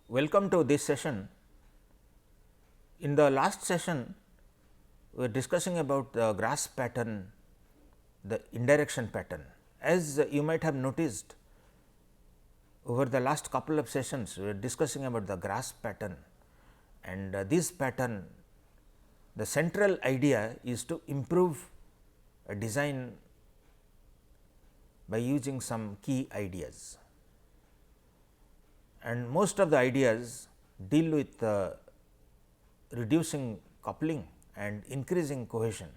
Welcome to this session. In the last session, we were discussing about the grasp pattern, the indirection pattern. As you might have noticed, over the last couple of sessions, we were discussing about the grasp pattern, and this pattern, the central idea is to improve a design by using some key ideas. And most of the ideas deal with reducing coupling and increasing cohesion.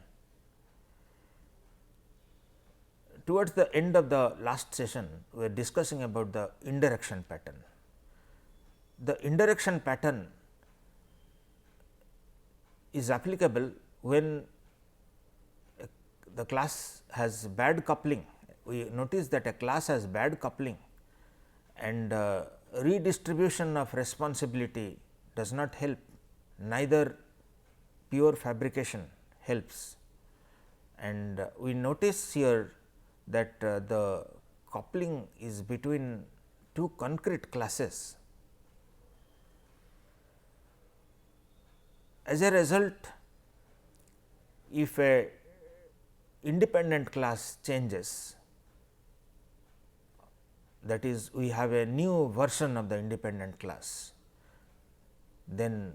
Towards the end of the last session, we are discussing about the indirection pattern. The indirection pattern is applicable when the class has bad coupling. We notice that a class has bad coupling, and redistribution of responsibility does not help, neither pure fabrication helps. And we notice here that the coupling is between two concrete classes. As a result, if a independent class changes, that is, we have a new version of the independent class, then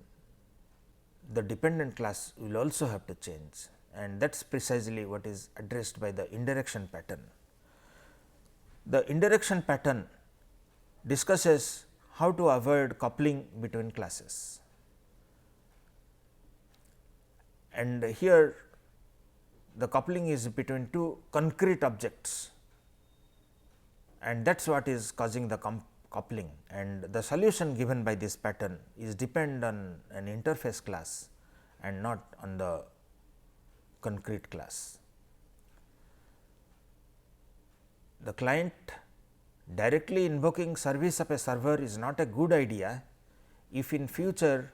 the dependent class will also have to change, and that is precisely what is addressed by the indirection pattern. The indirection pattern discusses how to avoid coupling between classes, and here the coupling is between two concrete objects, and that is what is causing the coupling, and the solution given by this pattern is depend on an interface class and not on the concrete class. The client directly invoking service of a server is not a good idea if in future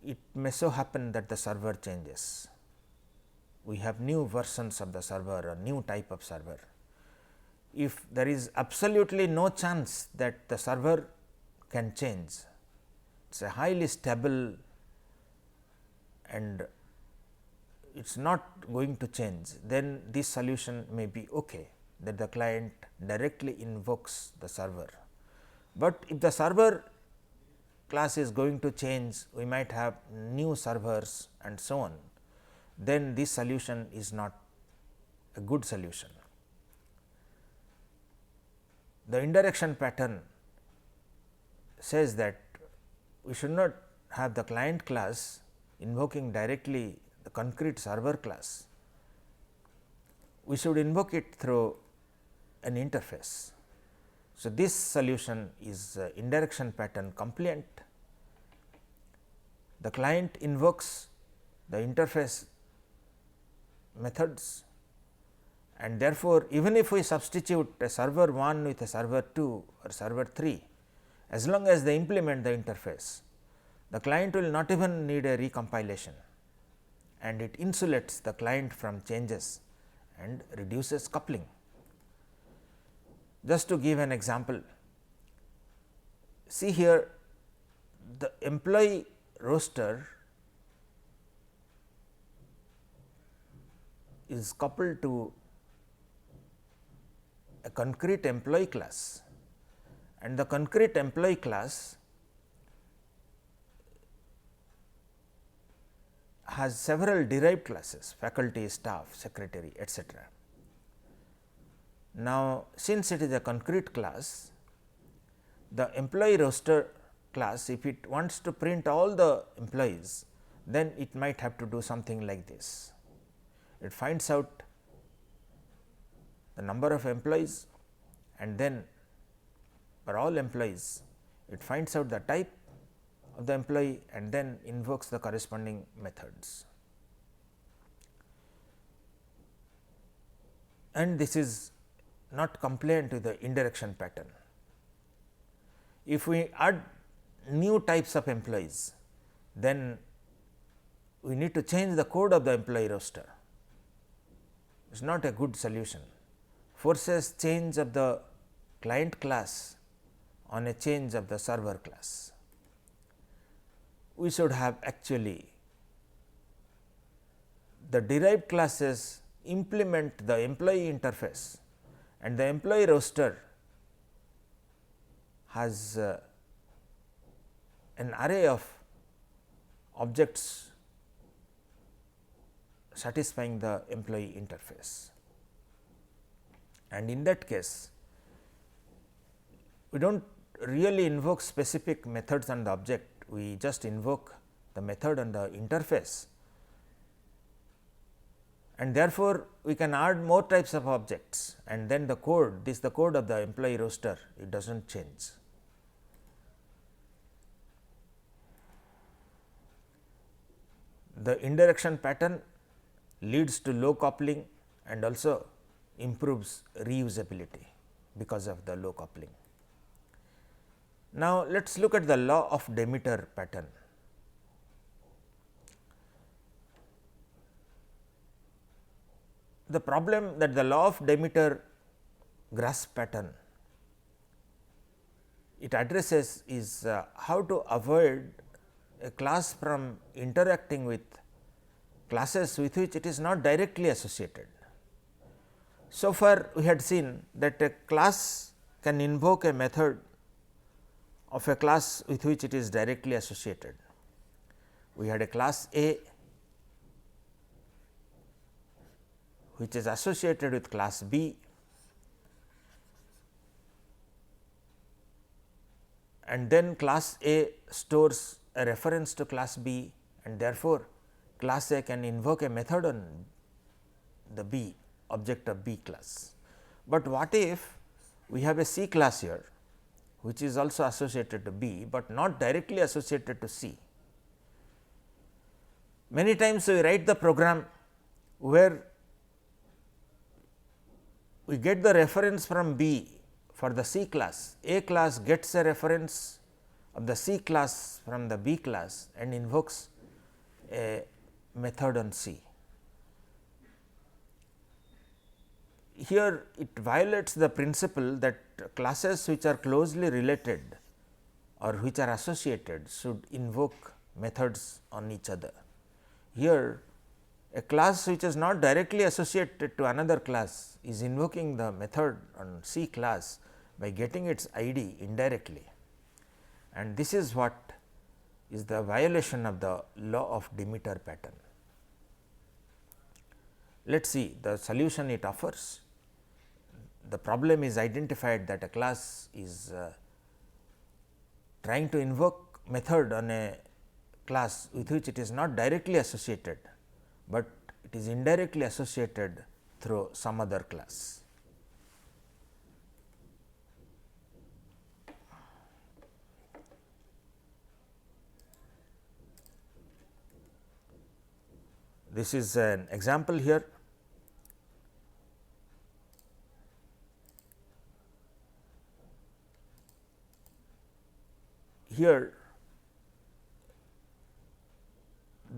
it may so happen that the server changes. We have new versions of the server or new type of server. If there is absolutely no chance that the server can change, it is a highly stable and it is not going to change, then this solution may be okay, that the client directly invokes the server. But if the server class is going to change, we might have new servers and so on, then this solution is not a good solution. The indirection pattern says that we should not have the client class invoking directly the concrete server class. We should invoke it through an interface. So, this solution is indirection pattern compliant. The client invokes the interface methods, and therefore, even if we substitute a server 1 with a server 2 or server 3, as long as they implement the interface, the client will not even need a recompilation, and it insulates the client from changes and reduces coupling. Just to give an example, see here the employee roster is coupled to a concrete employee class, and the concrete employee class has several derived classes, faculty, staff, secretary, etc. Now, since it is a concrete class, the employee roster class, if it wants to print all the employees, then it might have to do something like this. It finds out the number of employees, and then for all employees it finds out the type of the employee and then invokes the corresponding methods. And this is not compliant with the indirection pattern. If we add new types of employees, then we need to change the code of the employee roster. It is not a good solution. Forces change of the client class on a change of the server class. We should have actually the derived classes implement the employee interface, and the employee roster has an array of objects satisfying the employee interface. And in that case, we do not really invoke specific methods on the object, we just invoke the method on the interface, and therefore, we can add more types of objects, and then the code, this is the code of the employee roster, it does not change. The indirection pattern leads to low coupling and also improves reusability because of the low coupling. Now, let us look at the law of Demeter pattern. The problem that the law of Demeter grasp pattern it addresses is how to avoid a class from interacting with classes with which it is not directly associated. So far, we had seen that a class can invoke a method of a class with which it is directly associated. We had a class A which is associated with class B, and then class A stores a reference to class B, and therefore, class A can invoke a method on the B object of B class. But what if we have a C class here which is also associated to B, but not directly associated to C? Many times we write the program where we get the reference from B for the C class, A class gets a reference of the C class from the B class and invokes a method on C. Here it violates the principle that classes which are closely related or which are associated should invoke methods on each other. Here a class which is not directly associated to another class is invoking the method on C class by getting its ID indirectly, and this is what is the violation of the law of Demeter pattern. Let us see the solution it offers. The problem is identified that a class is trying to invoke method on a class with which it is not directly associated, but it is indirectly associated through some other class. This is an example here. Here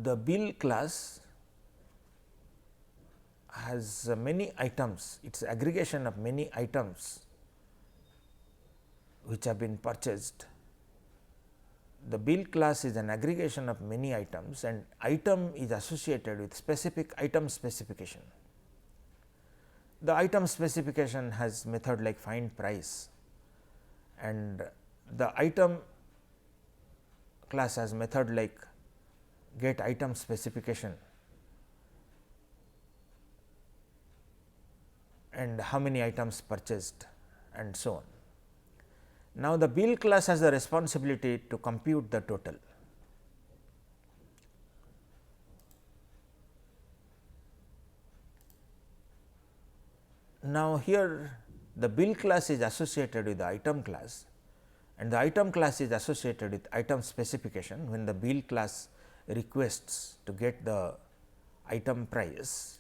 the bill class has many items, it is aggregation of many items which have been purchased. The bill class is an aggregation of many items, and item is associated with specific item specification. The item specification has method like find price, and the item class has method like get item specification and how many items purchased and so on. Now, the bill class has the responsibility to compute the total. Now, here the bill class is associated with the item class, and the item class is associated with item specification. When the bill class requests to get the item price,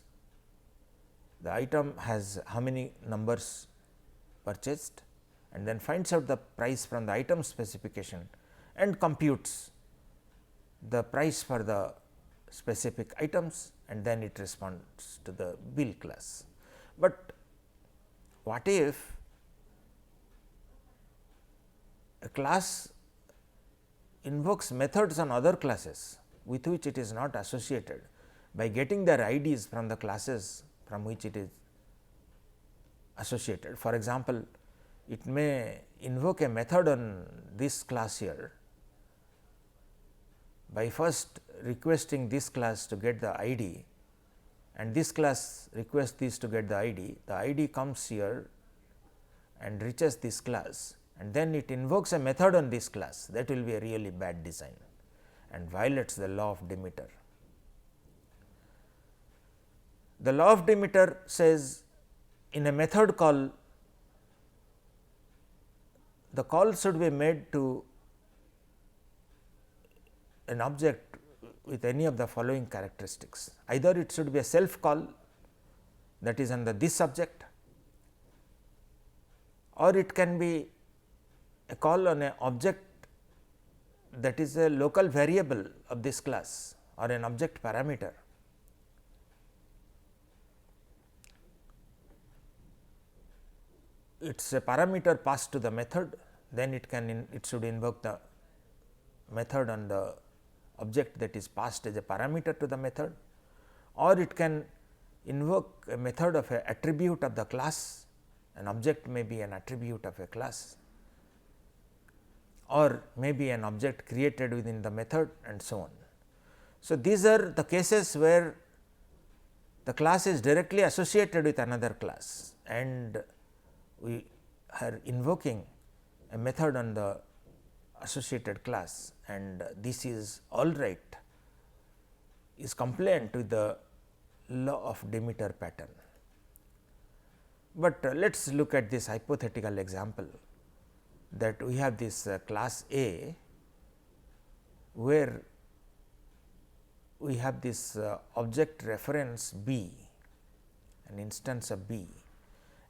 the item has how many numbers purchased, and then finds out the price from the item specification and computes the price for the specific items, and then it responds to the bill class. But what if a class invokes methods on other classes with which it is not associated by getting their IDs from the classes from which it is associated. For example, it may invoke a method on this class here by first requesting this class to get the ID, and this class requests this to get the ID comes here and reaches this class, and then it invokes a method on this class. That will be a really bad design and violates the law of Demeter. The law of Demeter says in a method call, the call should be made to an object with any of the following characteristics. Either it should be a self call, that is under this object, or it can be a call on an object that is a local variable of this class or an object parameter. It is a parameter passed to the method, then it should invoke the method on the object that is passed as a parameter to the method, or it can invoke a method of an attribute of the class. An object may be an attribute of a class, or maybe an object created within the method, and so on. So, these are the cases where the class is directly associated with another class, and we are invoking a method on the associated class, and this is all right, is compliant with the law of Demeter pattern. But let us look at this hypothetical example, that we have this class A, where we have this object reference B, an instance of B,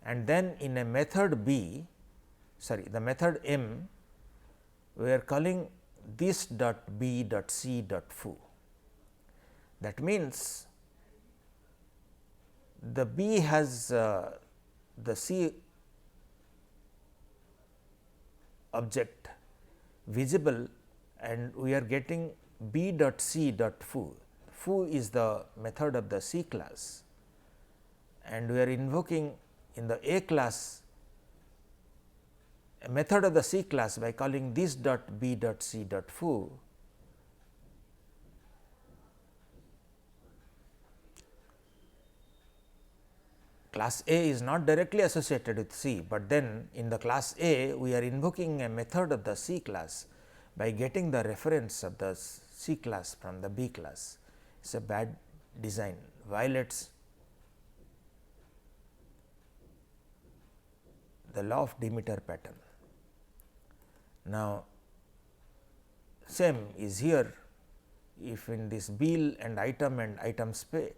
and then in a method B, the method M, we are calling this dot B dot C dot foo. That means, the B has the C object visible, and we are getting B dot C dot foo. Foo is the method of the C class, and we are invoking in the A class a method of the C class by calling this dot B dot C dot foo. Class A is not directly associated with C, but then in the class A we are invoking a method of the C class by getting the reference of the C class from the B class. It is a bad design, violates the law of Demeter pattern. Now, same is here, if in this bill and item spec,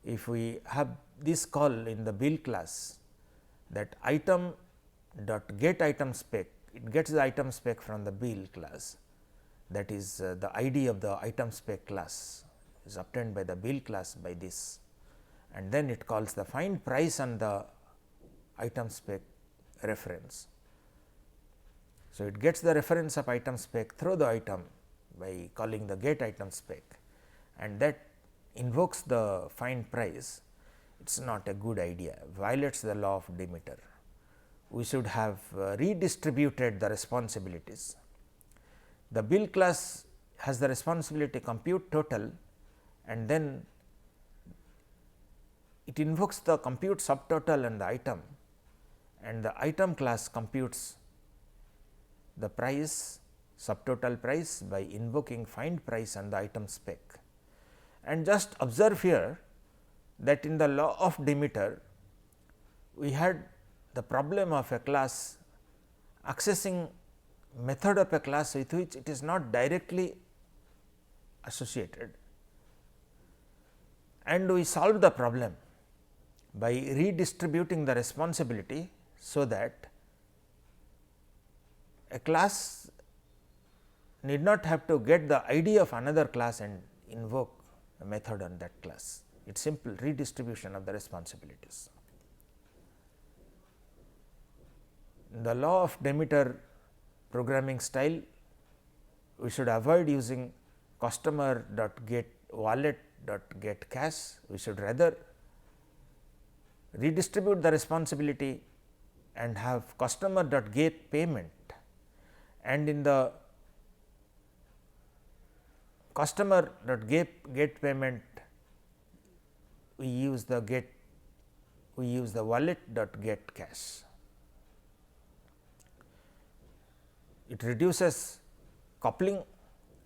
if we have this call in the bill class, that item dot get item spec, it gets the item spec from the bill class, that is the ID of the item spec class is obtained by the bill class by this, and then it calls the find price on the item spec reference. So, it gets the reference of item spec through the item by calling the get item spec, and that invokes the find price. It is not a good idea, violates the law of Demeter. We should have redistributed the responsibilities. The bill class has the responsibility compute total, and then it invokes the compute subtotal and the item, and the item class computes the price, subtotal price, by invoking find price and the item spec. And just observe here that in the law of Demeter, we had the problem of a class accessing method of a class with which it is not directly associated, and we solved the problem by redistributing the responsibility, so that a class need not have to get the ID of another class and invoke a method on that class. It is simple redistribution of the responsibilities. The law of Demeter programming style, we should avoid using customer.getWallet.getCash. We should rather redistribute the responsibility and have customer.getPayment, and in the customer.getPayment we use the wallet.getCash. It reduces coupling,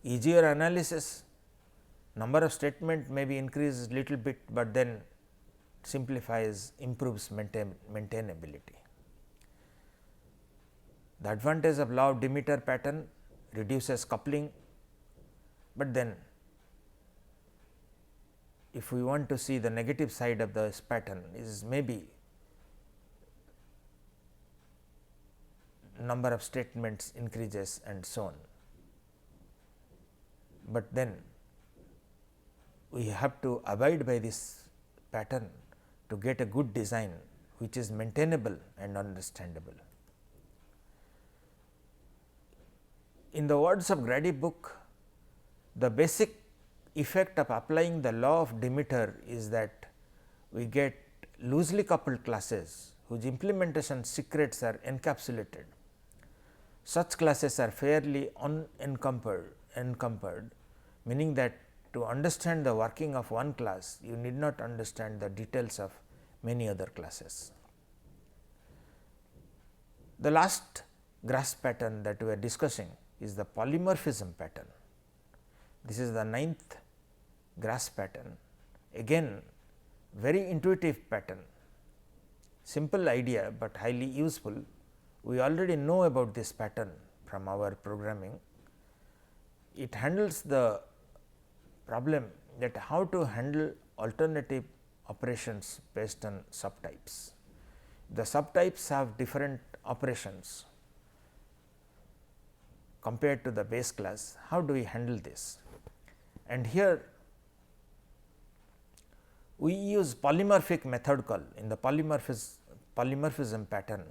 easier analysis, number of statement may be increased little bit, but then simplifies, improves maintainability. The advantage of law of Demeter pattern reduces coupling, but then if we want to see the negative side of this pattern is maybe number of statements increases and so on. But then we have to abide by this pattern to get a good design which is maintainable and understandable. In the words of Grady book, the basic effect of applying the law of Demeter is that we get loosely coupled classes whose implementation secrets are encapsulated. Such classes are fairly unencumbered, meaning that to understand the working of one class, you need not understand the details of many other classes. The last grasp pattern that we are discussing is the polymorphism pattern. This is the 9th grasp pattern, again very intuitive pattern, simple idea, but highly useful. We already know about this pattern from our programming. It handles the problem that how to handle alternative operations based on subtypes. The subtypes have different operations compared to the base class. How do we handle this? And here we use polymorphic method call. In the polymorphism pattern,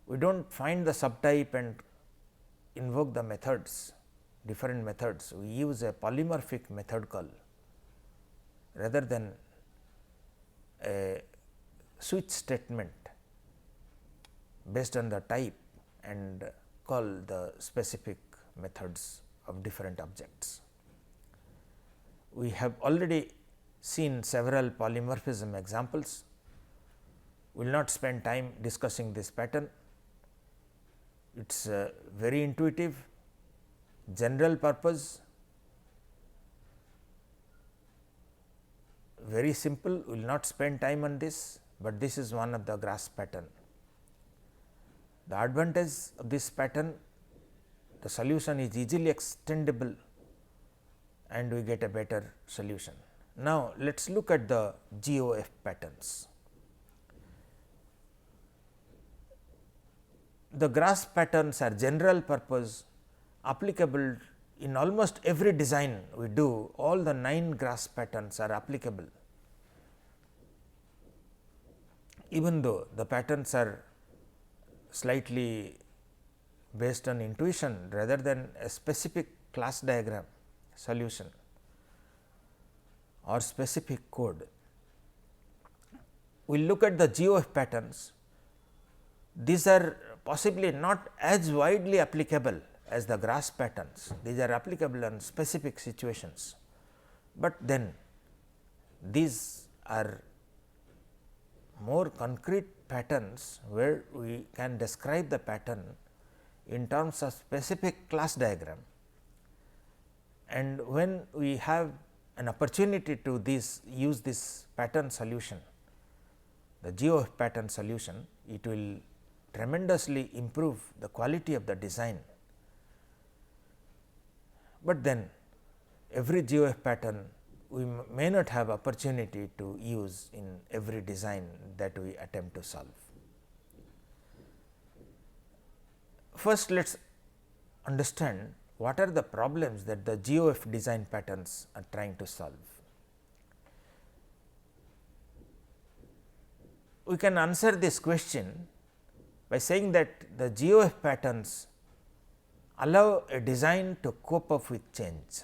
we do not find the subtype and invoke the methods, different methods. We use a polymorphic method call rather than a switch statement based on the type and call the specific methods of different objects. We have already seen several polymorphism examples. We will not spend time discussing this pattern. It is very intuitive, general purpose, very simple. We will not spend time on this, but this is one of the grasp pattern. The advantage of this pattern, the solution is easily extendable and we get a better solution. Now, let us look at the GoF patterns. The grasp patterns are general purpose, applicable in almost every design we do. All the 9 grasp patterns are applicable, even though the patterns are slightly based on intuition rather than a specific class diagram solution or specific code. We will look at the GoF patterns. These are possibly not as widely applicable as the grasp patterns. These are applicable on specific situations, but then these are more concrete patterns where we can describe the pattern in terms of specific class diagram. And when we have an opportunity to use this pattern solution, the GoF pattern solution, it will tremendously improve the quality of the design. But then every GoF pattern we may not have opportunity to use in every design that we attempt to solve. First, let us understand what are the problems that the GoF design patterns are trying to solve. We can answer this question by saying that the GoF patterns allow a design to cope up with change.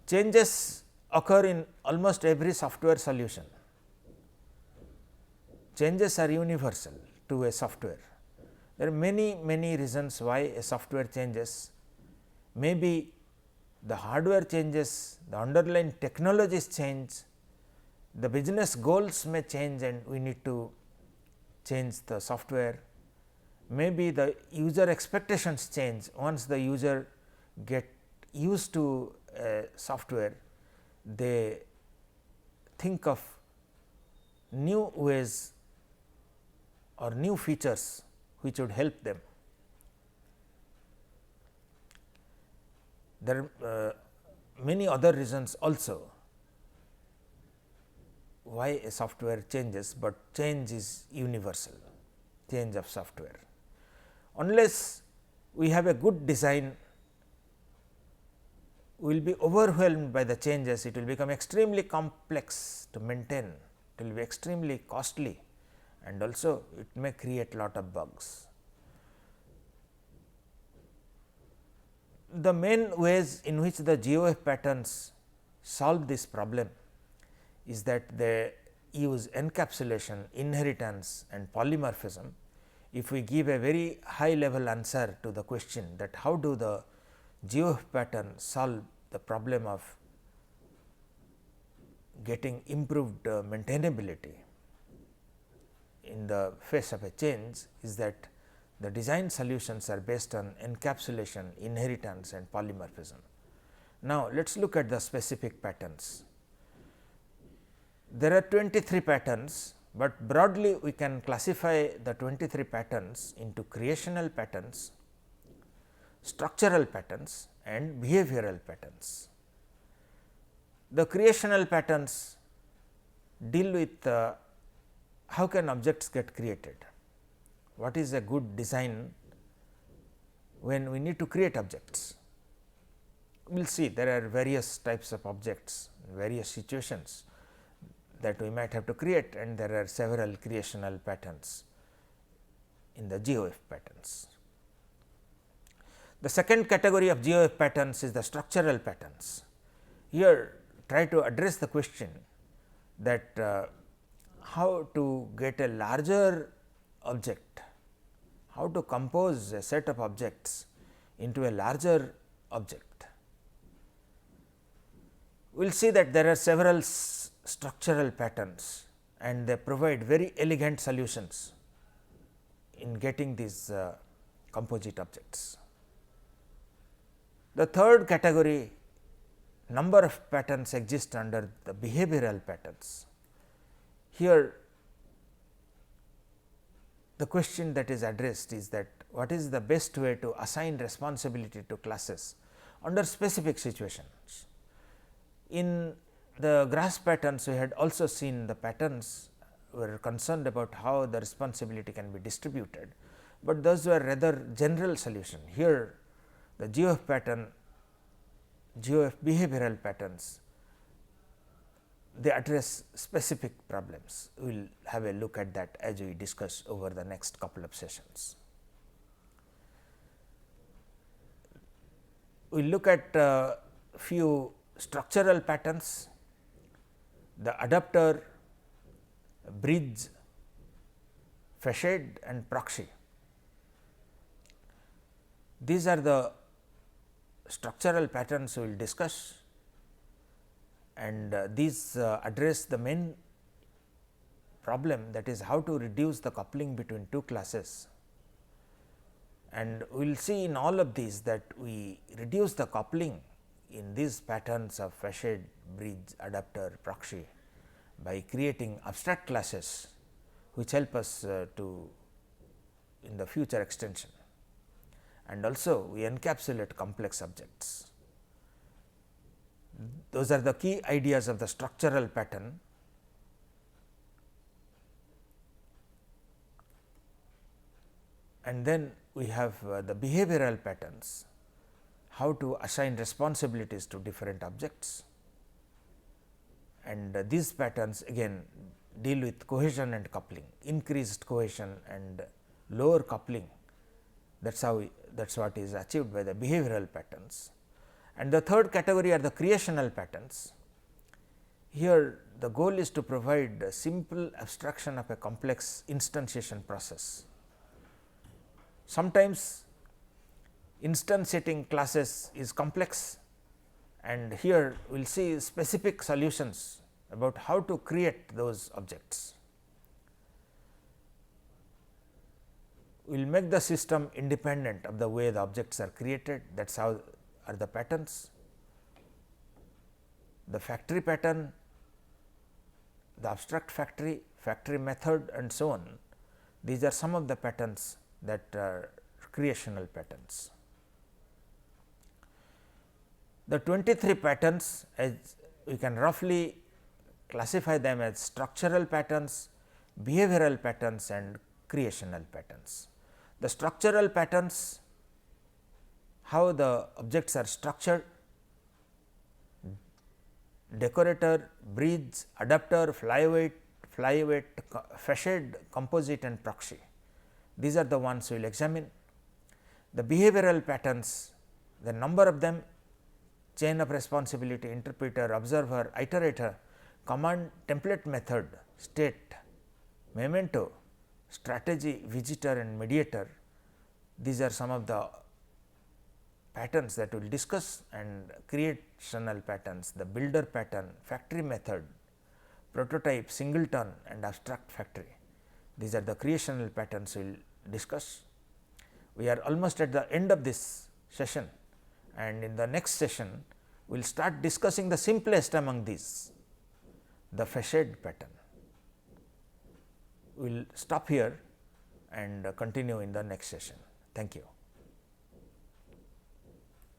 Changes occur in almost every software solution. Changes are universal to a software. There are many reasons why a software changes. Maybe the hardware changes, the underlying technologies change, the business goals may change and we need to change the software. Maybe the user expectations change. Once the user get used to software, they think of new ways or new features which would help them. There are many other reasons also why a software changes, but change is universal, change of software. Unless we have a good design, we will be overwhelmed by the changes, it will become extremely complex to maintain, it will be extremely costly and also it may create lot of bugs. The main ways in which the GoF patterns solve this problem is that they use encapsulation, inheritance and polymorphism. If we give a very high level answer to the question that how do the GoF pattern solve the problem of getting improved maintainability in the face of a change, is that the design solutions are based on encapsulation, inheritance and polymorphism. Now, let us look at the specific patterns. There are 23 patterns, but broadly we can classify the 23 patterns into creational patterns, structural patterns and behavioral patterns. The creational patterns deal with how can objects get created, what is a good design when we need to create objects. We will see there are various types of objects, various situations that we might have to create, and there are several creational patterns in the GoF patterns. The second category of GoF patterns is the structural patterns. Here try to address the question that how to get a larger object, how to compose a set of objects into a larger object. We will see that there are several structural patterns and they provide very elegant solutions in getting these composite objects. The third category, number of patterns exist under the behavioral patterns. Here the question that is addressed is that what is the best way to assign responsibility to classes under specific situations. In the grass patterns we had also seen the patterns were concerned about how the responsibility can be distributed, but those were rather general solution. Here the GoF pattern, GoF behavioral patterns, they address specific problems. We will have a look at that as we discuss over the next couple of sessions. We will look at few structural patterns, the adapter, bridge, facade and proxy. These are the structural patterns we will discuss, and these address the main problem, that is how to reduce the coupling between two classes. And we will see in all of these that we reduce the coupling in these patterns of facade, bridge, adapter, proxy by creating abstract classes which help us to in the future extension, and also we encapsulate complex objects. Those are the key ideas of the structural pattern. And then we have the behavioral patterns, how to assign responsibilities to different objects, and these patterns again deal with cohesion and coupling, increased cohesion and lower coupling. That is what is achieved by the behavioral patterns. And the third category are the creational patterns. Here the goal is to provide a simple abstraction of a complex instantiation process. Sometimes instantiating classes is complex, and here we will see specific solutions about how to create those objects. We will make the system independent of the way the objects are created, that is how are the patterns. The factory pattern, the abstract factory, factory method and so on. These are some of the patterns that are creational patterns. The 23 patterns, as we can roughly classify them as structural patterns, behavioral patterns and creational patterns. The structural patterns, how the objects are structured: decorator, bridge, adapter, flyweight, facade, composite and proxy. These are the ones we will examine. The behavioral patterns, the number of them: chain of responsibility, interpreter, observer, iterator, command, template method, state, memento, strategy, visitor and mediator. These are some of the patterns that we will discuss. And creational patterns, the builder pattern, factory method, prototype, singleton and abstract factory. These are the creational patterns we will discuss. We are almost at the end of this session, and in the next session we will start discussing the simplest among these, the facade pattern. We will stop here and continue in the next session. Thank you.